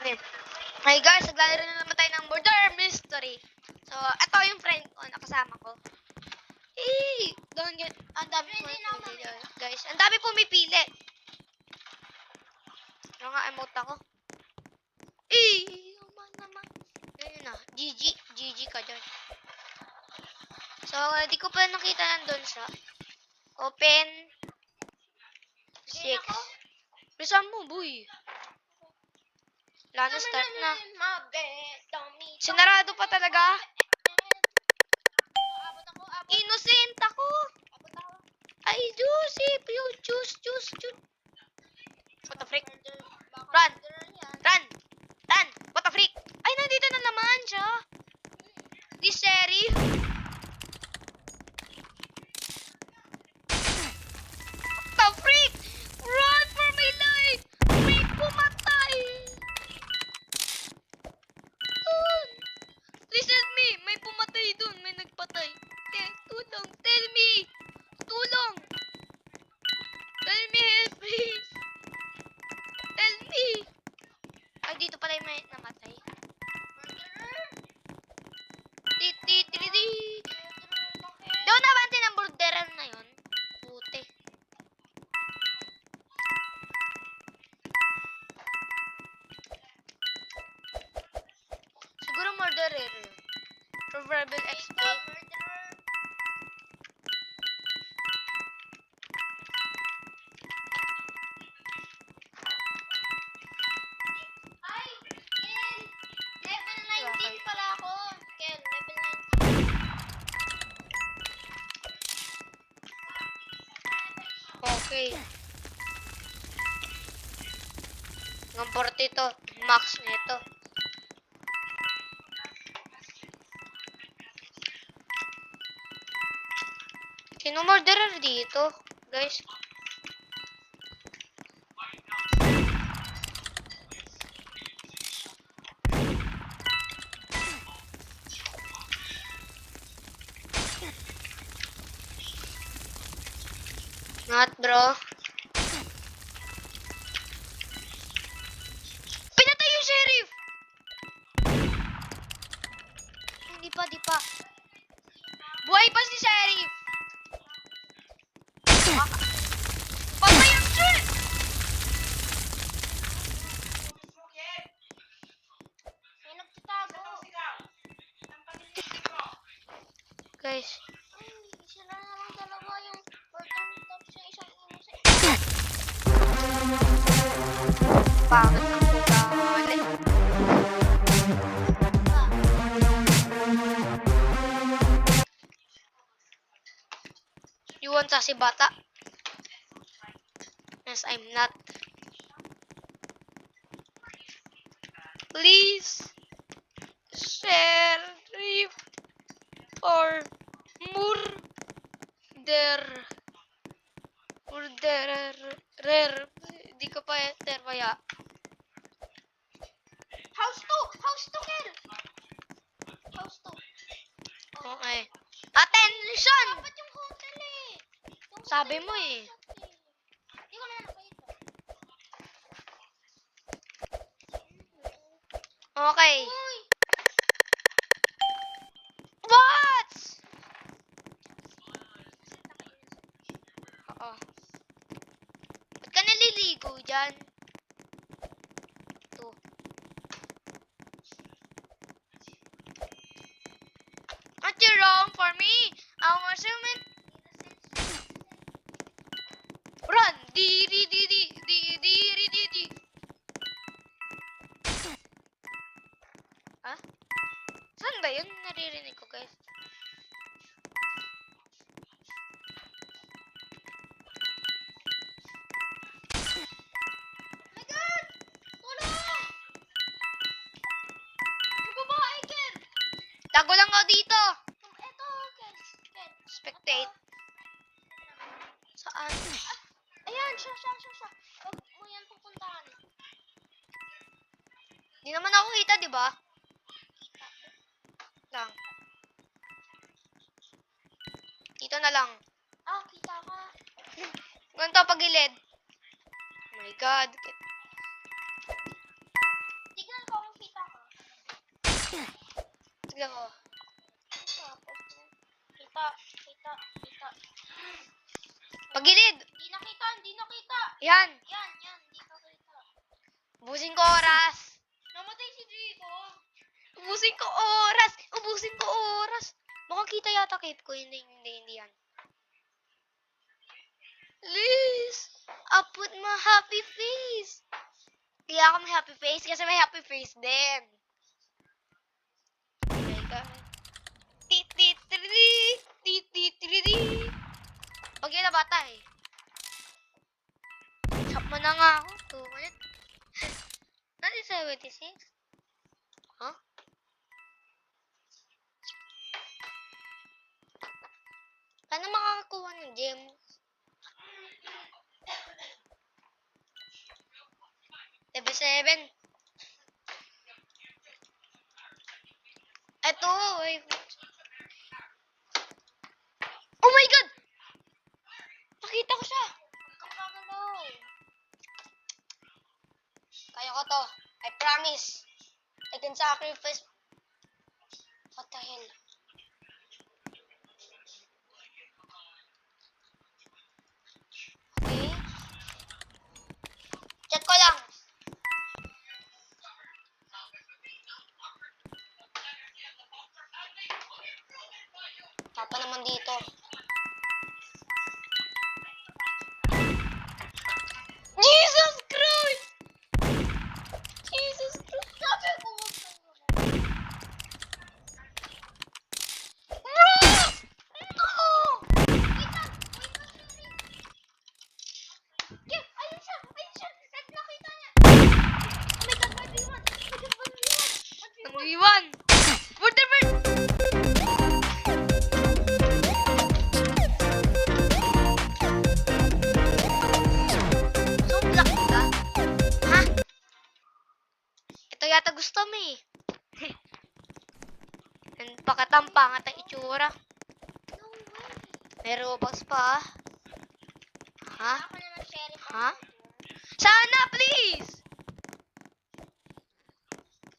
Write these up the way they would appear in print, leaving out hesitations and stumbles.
akin. Hey guys, naglalaro na naman tayo ng Murder Mystery. So, ito yung friend ko, nakasama ko. Don't get, ang dami pumipili, guys. Ang dami pumipili. Ano nga, emote ako. Naman. Ayun na, GG ka dyan. So, di ko pa nakita nandun siya. Open. 6. Bisa mo, boy. Wala na, start na. Sinarado pa talaga. Innocent ako. Ay, juicy. Juice. What the freak? Run. What the freak? Ay, nandito na naman siya. This sheriff. What the freak? Run for my life. Freak, pumatay. Listen me. May pumatay dun. May nagpatay. Tulong. Tell me. Tulong. Tell me help, please. Tell me. Ay, dito pala yung may namatay. Doon naman din ang murderer na yun. Puti. Siguro murderer yun. For verbal exploit. Level 19 pala ako. Ken, level 19. Okay. Ng 40 to. Max nito. Sino murderer dito? Guys. Not, bro. Pinatay yung sheriff! Hindi pa. Buhay pa si sheriff! Patay ang sheriff! May nagtatago. Guys. Ay, sila na lang dalawa yung burger tapos yung isang innocent. Pangit ng ugali. You want si bata? Yes, I'm not. Please. Sheriff. Or murderer. Di ko pa enter kaya. House 2, kill. House 2. Okay. Attention! Dapat yung hotel eh. Yung Sabi hotel mo eh. Hindi ko na nakita. Okay. Uy! What? Oo. Ba't ka naliligo dyan? Ito. Not you wrong for me. I'm assuming. Run! Di. Ha? Saan ba yun? Naririnig ko, guys. My God! Tulong! Yung babae, Ken! Tago lang ako dito. Eto, Ken. Spectate. Saan? Ayan, siya. Huwag mo yan pupuntahan. Di naman ako kita, di ba? Lang. Dito na lang. Ah, kita ka. Ganito pagilid. Oh my God. Tignan go. Tapos, kita. Pagilid. Hindi nakita. Yan. Yan, hindi ka kita. Ubusin ko oras. Namatay si Jacob. Ubusin ko oras. Mukhang kita yata cape ko. Hindi yan. Please, I put my happy face. Kaya ako may happy face kasi may happy face din. Pag yun na bata eh. Chop mo na nga ako. 2 ulit. Nani 76? Huh? Paano makakakuha ng gem? Level 7. Eto, wait. Oh my God! Nakita ko siya. Kakagalaw. Kaya ko to. I promise. I can sacrifice. What the hell? Okay. Check ko lang. Tapa naman dito. Jesus Christ! Jesus Christ! Sabi ko, Bro! No! yeah, ayun siya. Nakita niya. Oh my God, 1v1. Ang iwan! Whatever! So black ka? Ha? Ito yata gusto mo eh. Pakatampangat ang itsura. No way. May Robux pa ah. Ha? Ako naman sheriff. Ha? Sana, please!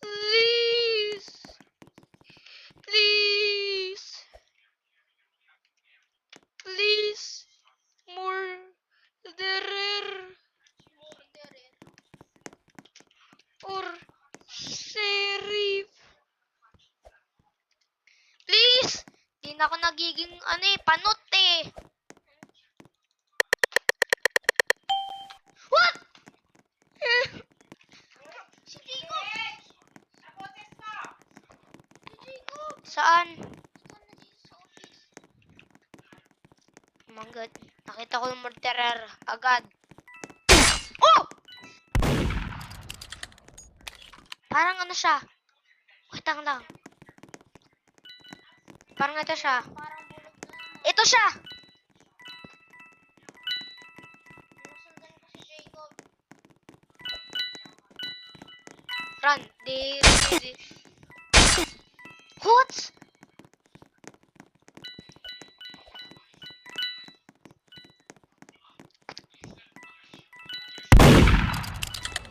Please! Please! Please! Murderer! Or sheriff! Please! Di na ako nagiging panot eh. What? Si Jacob. Saan? Ikaw na dito sa office. Oh my God. Nakita ko yung murderer. Agad. Oh! Parang ano siya. Wait lang. Parang ito siya. Parang bulog na naman. Ito siya! Sinusundan ko si Jacob. Run. Di. What?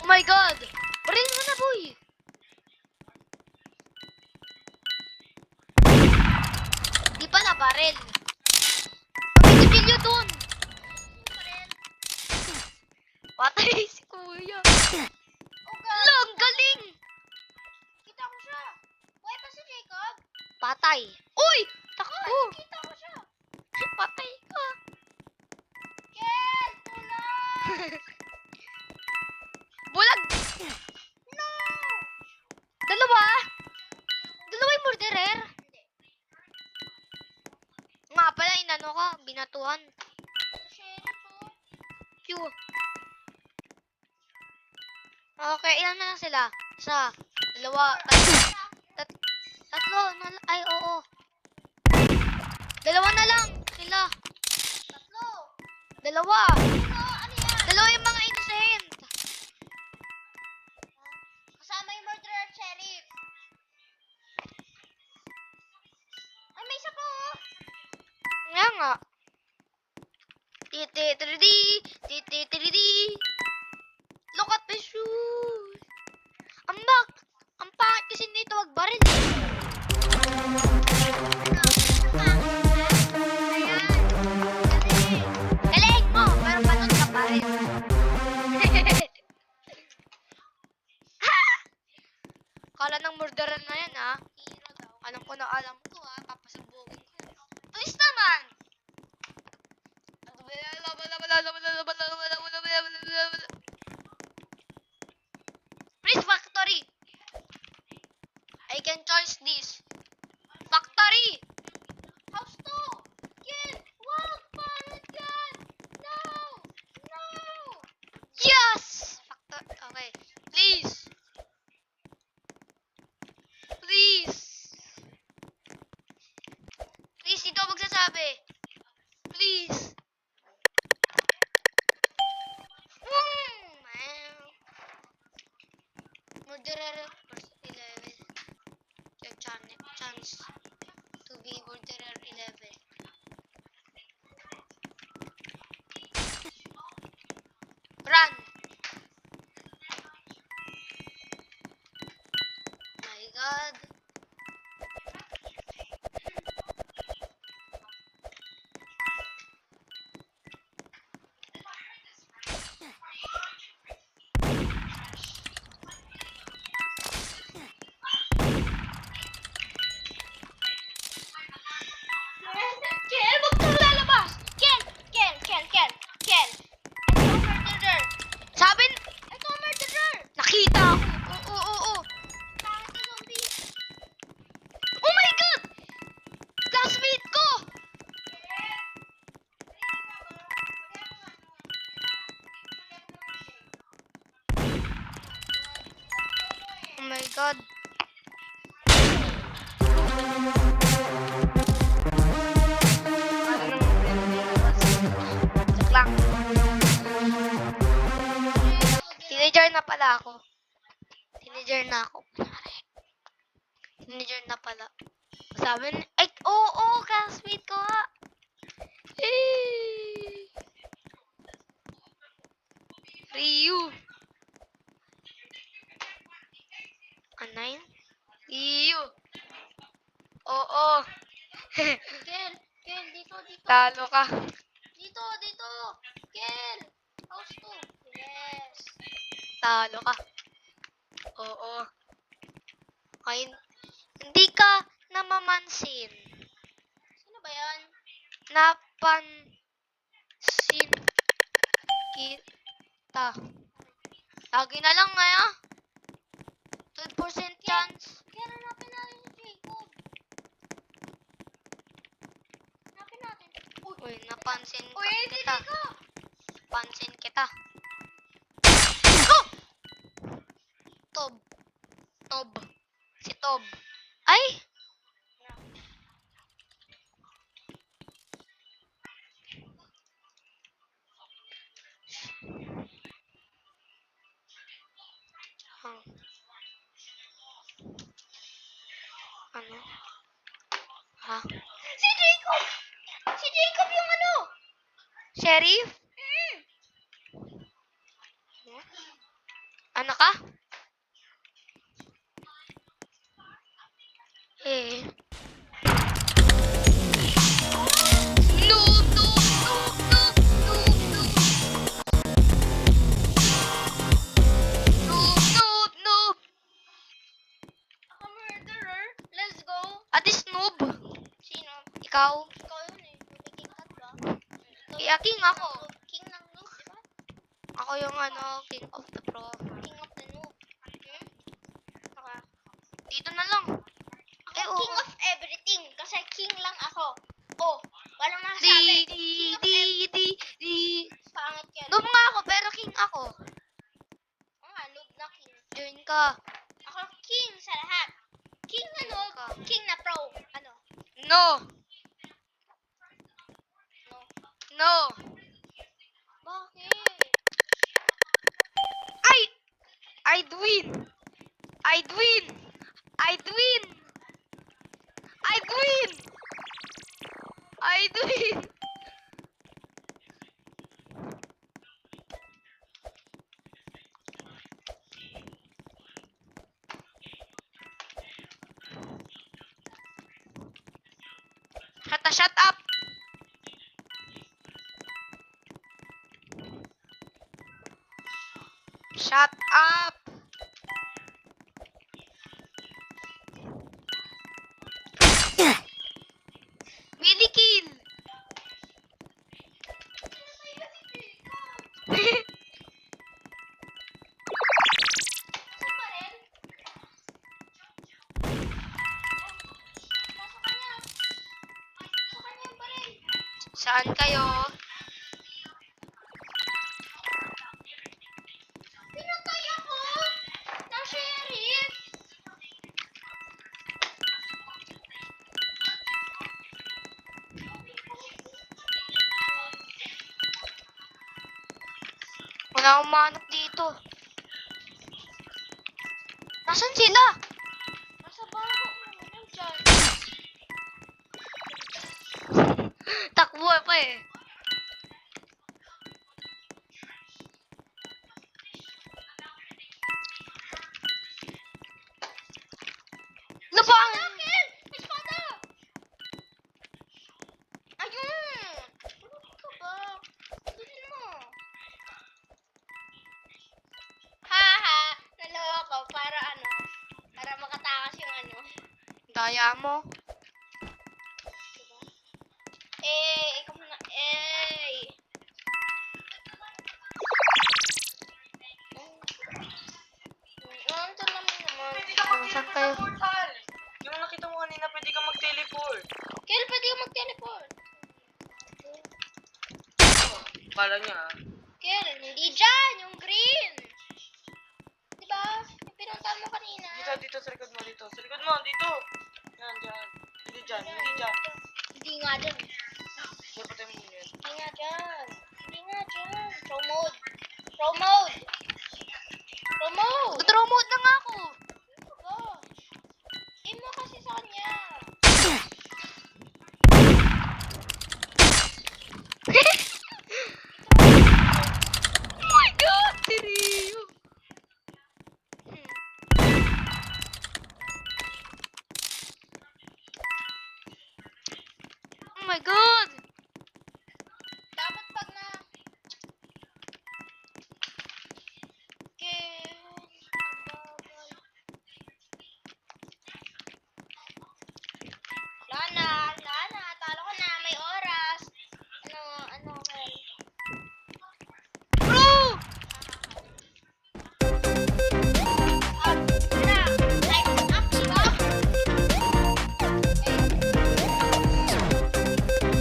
Oh my God! Baril mo na, boy! Di pa na baril. Magkikipilyo dun. Patay si kuya. Oh God. Lang, galing! Kita ko siya. Buhay pa si Jacob. Patay. Uy! Takbo! Kita ko siya. Patay ka. Kel, tulong. Bulag! No. Dalawa yung murderer. Hindi. Nga pala, inano ka, binatuhan. Sa sheriff oh. Q. Okay, ilan na lang sila? Isa, dalawa, tatlo. Ay, oo. Dalawa na lang sila. Tatlo. Dalawa. Ano yan? Dalawa yung mga innocent. Kasama yung murderer at sheriff. Ay, may isa pa oh. Nga nga. Titi-tridi. Look at my shoes. Ang pangit kasi nito, wag baril. Galing mo, pero patot ka pa rin. Kala ng murderer na yan, ha? Hero daw. Alam ko, ha? Papasabugin ko. Twist naman! Please, factory! I can choose this. Factory! House 2! Kill! Wag! Pangit yan! No! No! Yes! Factor. Okay. Please. Please. Please, dito ako magsasabi. Please. Murderer first 11. Your chance to be murderer 11. Run! My God. Kill! Huwag kang lalabas! Kill! Kill! Kill! Kill! Kill! Ito ang murderer! Sabi, Ito ang murderer! nakita ako. Oo. Pangit na zombie! Oh my God! Classmate ko! Oh my God. Joke lang. Teenager na pala ako. Teenager na ako. Teenager na pala. Sabi ni... Ay, oo, classmate ko nga. Eh. Ryu. Ano yun? Ryu. Oo. Kill! Kill! Dito! Dito! Talo ka. Dito! Dito! Kill! House 2! Yes! Talo ka. Oo. Ay, hindi ka namamansin. Sino ba yan? Napansin kita. Lagi na lang nga. 12% chance. Kaya hanapin natin si Jacob. Hanapin natin. Uy, napansin ka Uy, hindi kita. dito! Pansin kita. Oh! Tob. Tob. Si Tob. Ay! Huh. Ano? Ha? Si Jacob! Si Jacob yung ano? Sheriff? Ano ka? Eh. Noob, noob, noob, noob, noob, noob. Noob, noob, noob. Ako murderer. Let's go. Ate Snoob. Sino? Ikaw? Ikaw yun eh. King cat ba? Kaya king ako. King ng noob, di ba? Ako yung king of the pro. King of the noob. Okay. Dito na lang. Ako king of everything. Kasi king lang ako. Oh, walang Di, masasabi. di. Pangit yan. Noob nga ako, pero king ako. Noob na king. Join ka. Ako king sa lahat. King na noob, king na pro. Ano? No. No. No. Bakit? I'd win. I'd win. I'd win. I'd win. I'd win. Basta shut up! Shut up! Mini kill! Saan ba rin? Nasa kanya. Sa kanya yung baril. Saan kayo? Pinatay ako! Ng sheriff! Wala akong manok dito. Nasaan sila? Nasa bako. Ano dyan? Takbo pa eh. Labang! Kill! May espada! Ayun! Ano ka ba? Tignan mo. Haha! Naloko para ano? Para makatakas yung ano. Daya mo. Diba? Eh, ikaw muna. Eh. Ang talam naman. Pwede ka mag-teleport Saan sa kayo? portal. Yung nakita mo kanina, pwede ka mag-teleport. Kill, pwede ka mag-teleport. Kala niya, ah. Kill, hindi dyan! Yung green! Diba? Yung pinuntahan mo kanina. Dito, sa likod mo, dito. Sa likod mo, dito. Yan, dyan. Hindi dyan, hindi dyan. Hindi nga dyan. Napatay mo yun. Hindi nga dyan. Hindi nga dyan. Throw mode. Throw mode. Throw mode. Draw mode na nga ako. Ano ba? Aim mo kasi sa kanya. Oh my God! Si Rio! Oh my God! Dapat pag na... Kill. Ang bagal. Lana. Talo ko na. May oras. Ano, Kel? Bro! Up. Tara. Lights up, diba?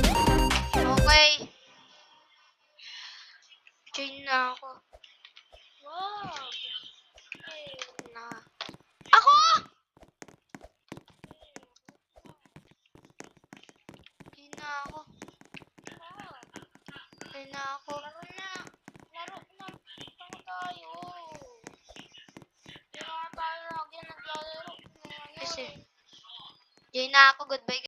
Okay. Join na ako. Wow. Okay. Na. Ako! Join na ako. Wow. Join na ako. Laro na. Laro tayo. Hindi na tayo lagi naglalaro. Ano Kasi, eh. join na ako. Goodbye.